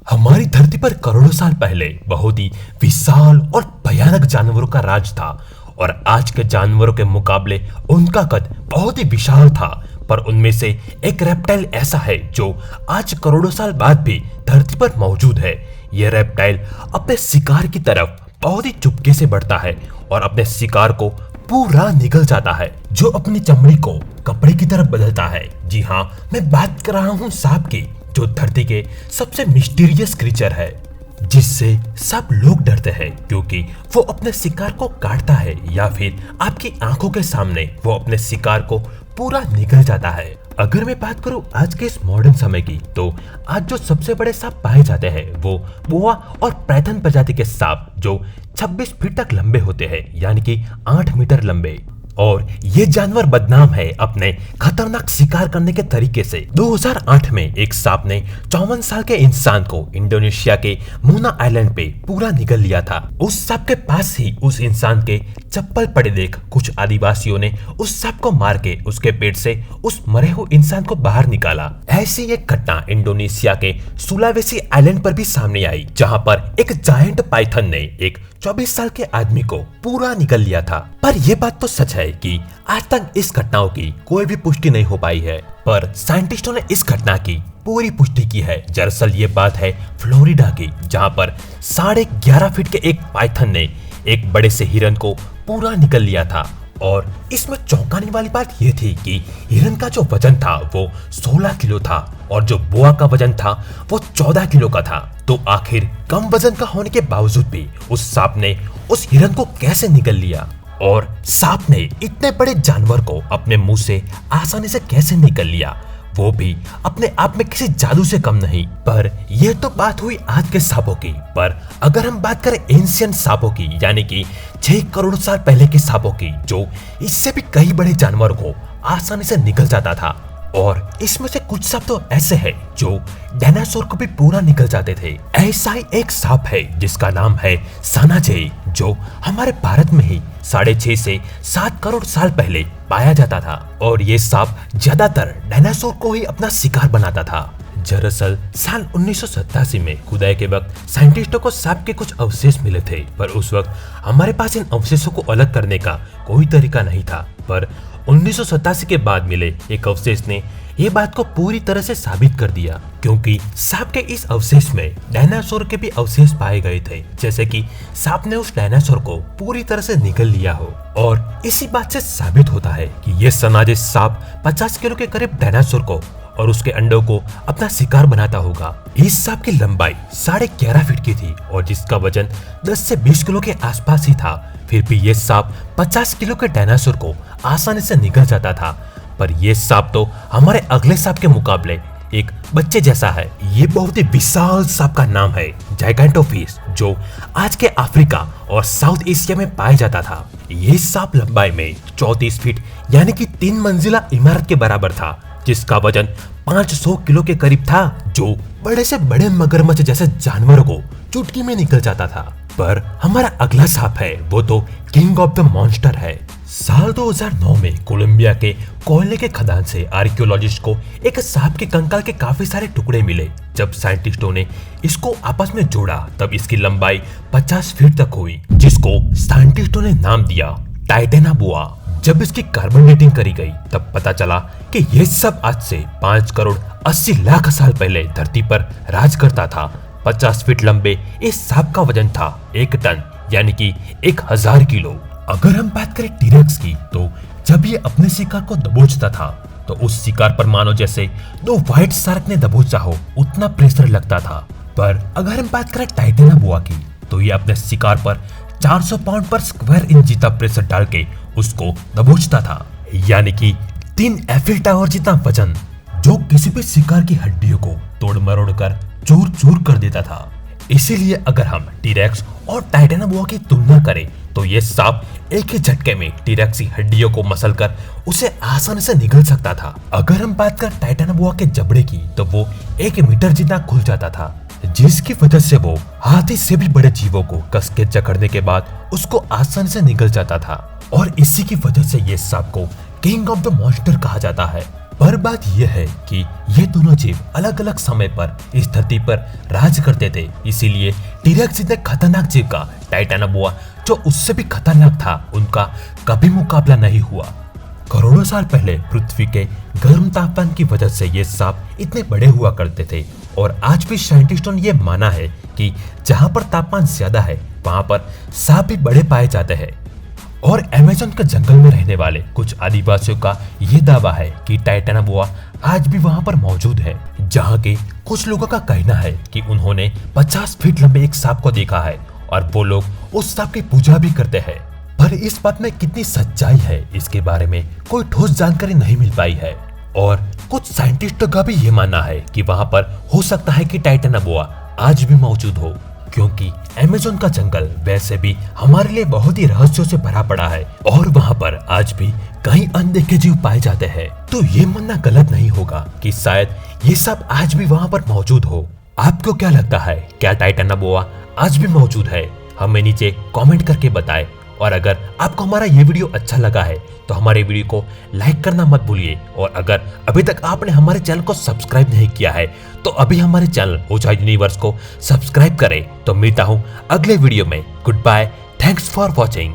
हमारी धरती पर करोड़ों साल पहले बहुत ही विशाल और भयानक जानवरों का राज था और आज के जानवरों के मुकाबले उनका कद बहुत ही विशाल था। पर उनमें से एक रेप्टाइल ऐसा है जो आज करोड़ों साल बाद भी धरती पर मौजूद है। यह रेप्टाइल अपने शिकार की तरफ बहुत ही चुपके से बढ़ता है और अपने शिकार को पूरा निगल जाता है, जो अपनी चमड़ी को कपड़े की तरफ बदलता है। जी हाँ, मैं बात कर रहा हूँ सांप की, जो धरती के सबसे मिस्टीरियस क्रीचर है, जिससे सब लोग डरते हैं क्योंकि वो अपने शिकार को काटता है या फिर आपकी आंखों के सामने वो अपने शिकार को पूरा निगल जाता है। अगर मैं बात करूं आज के इस मॉडर्न समय की, तो आज जो सबसे बड़े सांप पाए जाते हैं वो बोआ और पाइथन प्रजाति के सांप, जो 26 फीट तक लंबे होते हैं, यानी कि 8 मीटर लंबे। और ये जानवर बदनाम है अपने खतरनाक शिकार करने के तरीके से। 2008 में एक सांप ने 54 साल के इंसान को इंडोनेशिया के मुना आइलैंड पे पूरा निगल लिया था। उस सांप के पास ही उस इंसान के चप्पल पड़े देख कुछ आदिवासियों ने उस सांप को मार के उसके पेट से उस मरे हुए इंसान को बाहर निकाला। ऐसी एक घटना इंडोनेशिया के सुलावेसी आइलैंड पर भी सामने आई, जहाँ पर एक जायंट पाइथन ने एक 24 साल के आदमी को पूरा निगल लिया था। पर यह बात तो सच है कि आज तक इस घटनाओं की कोई भी पुष्टि नहीं हो पाई है, पर साइंटिस्टों ने इस घटना की पूरी पुष्टि की है। दरअसल ये बात है फ्लोरिडा की, जहां पर 11.5 फीट के एक पाइथन ने एक बड़े से हिरन को पूरा निगल लिया था। और इसमें चौंकाने वाली बात यह थी कि हिरन का जो वजन था वो 16 किलो था और जो बोआ का वजन था वो 14 किलो का था। तो आखिर कम वजन का होने के बावजूद भी उस सांप ने उस हिरन को कैसे निगल लिया, और सांप ने इतने बड़े जानवर को अपने मुंह से आसानी से कैसे निगल लिया, वो भी अपने आप में किसी जादू से कम नहीं। पर यह तो बात हुई आज के सांपों की, पर अगर हम बात करें एंशिएंट सांपों की, यानी कि 6 करोड़ साल पहले के सांपों की, जो इससे भी कई बड़े जानवरों को आसानी से निगल जाता था। और इसमें से कुछ सांप तो ऐसे हैं जो डायनासोर को भी पूरा निगल जाते थे। ऐसा ही एक सांप है जिसका नाम है सानाजे, जो हमारे भारत में ही 6.5 से 7 करोड़ साल पहले पाया जाता था। और ये सांप ज्यादातर डायनासोर को ही अपना शिकार बनाता था। दरअसल साल 1987 में खुदाई के वक्त साइंटिस्टों को सांप के कुछ अवशेष मिले थे, पर उस वक्त हमारे पास इन अवशेषों को अलग करने का कोई तरीका नहीं था। पर 1987 के बाद मिले एक अवशेष ने ये बात को पूरी तरह से साबित कर दिया, क्योंकि सांप के इस अवशेष में डायनासोर के भी अवशेष पाए गए थे, जैसे कि सांप ने उस डायनासोर को पूरी तरह से निगल लिया हो। और इसी बात से साबित होता है कि ये सनाजे सांप 50 किलो के करीब डायनासोर को और उसके अंडों को अपना शिकार बनाता होगा। इस सांप की लंबाई 11.5 फीट की थी और जिसका वजन 10 से 20 किलो के आसपास ही था। फिर भी ये सांप 50 किलो के डायनासोर को आसानी से निगल जाता था। पर यह सांप तो हमारे अगले सांप के मुकाबले एक बच्चे जैसा है। ये बहुत ही विशाल सांप का नाम है जाइगैंटोफिश, जो आज के अफ्रीका और साउथ एशिया में पाया जाता था। ये सांप लंबाई में 34 फीट यानी कि 3 मंजिला इमारत के बराबर था, जिसका वजन 500 किलो के करीब था, जो बड़े से बड़े मगरमच्छ जैसे जानवरों को चुटकी में निकल जाता था। पर हमारा अगला सांप है वो तो किंग ऑफ द मॉन्स्टर है। साल 2009 में कोलंबिया के कोयले के खदान से आर्कियोलॉजिस्ट को एक सांप के कंकाल के काफी सारे टुकड़े मिले। जब साइंटिस्टों ने इसको आपस में जोड़ा तब इसकी लंबाई 50 फीट तक हुई, जिसको साइंटिस्टों ने नाम दिया टाइटेनाबुआ। जब इसकी कार्बन डेटिंग करी गई तब पता चला कि यह सब आज से 5 करोड़ 80 लाख साल पहले धरती पर राज करता था। 50 फीट लंबे इस सांप का वजन था 1 टन यानी कि 1000 किलो। अगर हम बात करें टीरेक्स की, तो जब ये अपने शिकार को दबोचता था तो उस शिकार पर मानो जैसे 2 व्हाइट शार्क ने दबोचा हो उतना प्रेशर लगता था। पर अगर हम बात करें टाइटेनाबुआ की, तो ये अपने शिकार पर 400 पाउंड पर स्क्वायर इंच जितना प्रेशर डाल के उसको दबोचता था, यानी कि 3 एफिल टावर जितना वजन, जो किसी भी शिकार की हड्डियों को तोड़ मरोड़ कर चूर चूर कर देता था। इसीलिए अगर हम टीरेक्स और टाइटेनाबुआ की तुलना करें तो ये सांप एक ही झटके में टीरेक्स की हड्डियों को मसलकर उसे आसानी से निगल सकता था। अगर हम बात करें टाइटेनाबुआ के जबड़े की, तो वो 1 मीटर जितना खुल जाता था, जिसकी वजह से वो हाथी से भी बड़े जीवों को कस के जकड़ने के बाद उसको आसानी से निगल जाता था। और इसी की वजह से ये सांप को किंग ऑफ द मॉन्स्टर कहा जाता है। पर बात यह है कि ये दोनों जीव अलग अलग समय पर इस धरती पर राज करते थे, इसीलिए टीरेक्स इतने खतरनाक जीव का टाइटानोबोआ जो उससे भी खतरनाक था उनका कभी मुकाबला नहीं हुआ। करोड़ों साल पहले पृथ्वी के गर्म तापमान की वजह से ये सांप इतने बड़े हुआ करते थे और आज भी साइंटिस्टों ने ये माना है कि जहाँ पर तापमान ज्यादा है वहाँ पर सांप भी बड़े पाए जाते हैं। और अमेज़न के जंगल में रहने वाले कुछ आदिवासियों का ये दावा है कि टाइटानोबोआ आज भी वहाँ पर मौजूद है, जहाँ के कुछ लोगों का कहना है कि उन्होंने 50 फीट लंबे एक सांप को देखा है और वो लोग उस सांप की पूजा भी करते हैं। पर इस बात में कितनी सच्चाई है इसके बारे में कोई ठोस जानकारी नहीं मिल पाई है और कुछ साइंटिस्टों का भी ये मानना है कि वहाँ पर हो सकता है कि टाइटानोबोआ आज भी मौजूद हो, क्योंकि अमेज़न का जंगल वैसे भी हमारे लिए बहुत ही रहस्यों से भरा पड़ा है और वहाँ पर आज भी कई अनदेखे जीव पाए जाते हैं। तो ये मानना गलत नहीं होगा कि शायद ये सब आज भी वहाँ पर मौजूद हो। आपको क्या लगता है, क्या टाइटानोबोआ आज भी मौजूद है? हमें नीचे कमेंट करके बताएं। और अगर आपको हमारा ये वीडियो अच्छा लगा है तो हमारे वीडियो को लाइक करना मत भूलिए और अगर अभी तक आपने हमारे चैनल को सब्सक्राइब नहीं किया है तो अभी हमारे चैनल ओझा यूनिवर्स को सब्सक्राइब करें। तो मिलता हूँ अगले वीडियो में। Good bye, thanks for watching.